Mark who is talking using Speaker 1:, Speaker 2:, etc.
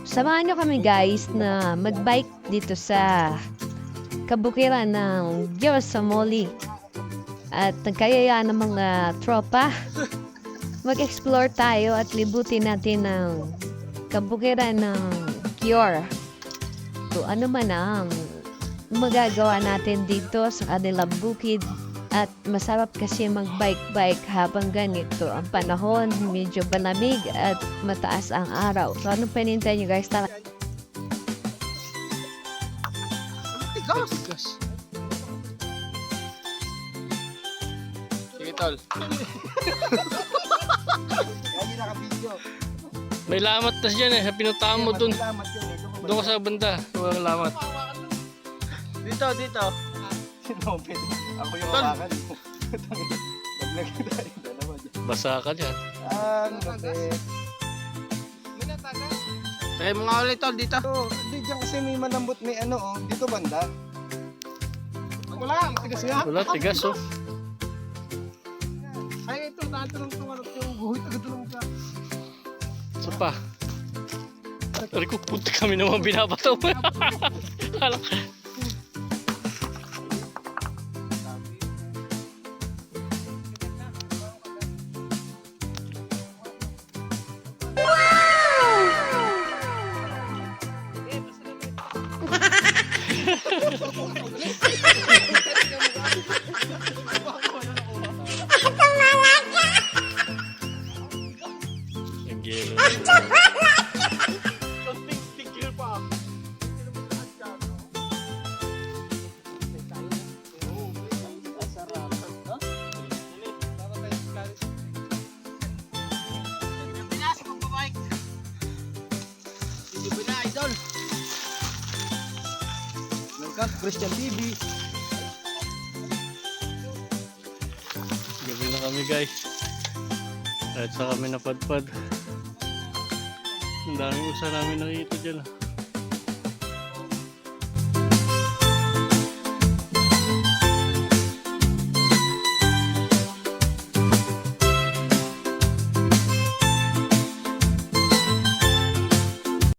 Speaker 1: Samahan nyo kami guys na magbike dito sa kabukiran ng Diyos sa Moli. At nagkayayaan ng mga tropa. Mag-explore tayo at libutin natin ang kabukiran ng Cure. So ano man ang magagawa natin dito sa kanilang bukid. At masarap kasi mag-bike-bike habang ganito ang panahon, medyo malamig at mataas ang araw. So anong panintay nyo guys? Tara!
Speaker 2: Tigas! Sige tol.
Speaker 3: Lagi naka-video.
Speaker 2: May lamat na dyan eh. Pinuntahan mo dun.
Speaker 3: Salamat yun eh.
Speaker 2: Doon ka sa banda. Walang lamat. Dito.
Speaker 3: No, pwede. Ako yung
Speaker 2: Tol.
Speaker 3: hawakan. Naglagay tayo dalawa dyan.
Speaker 2: Basa ka dyan.
Speaker 3: Ang lupit.
Speaker 2: Tayo mga ulit tol dito.
Speaker 3: So, di dyan kasi may malambot, may ano oh. Dito banda. Wala, tigas nga.
Speaker 2: Wala, tigas oh.
Speaker 3: Ay, ito, natanong yung guhit agad tulong ka.
Speaker 2: Isa pa. Tari ko, punta kami naman binabataw. Alam.
Speaker 3: Christian TV.
Speaker 2: Gabi na kami guys. Kahit sa kami napadpad. Ang daming usa namin nakita dyan ah.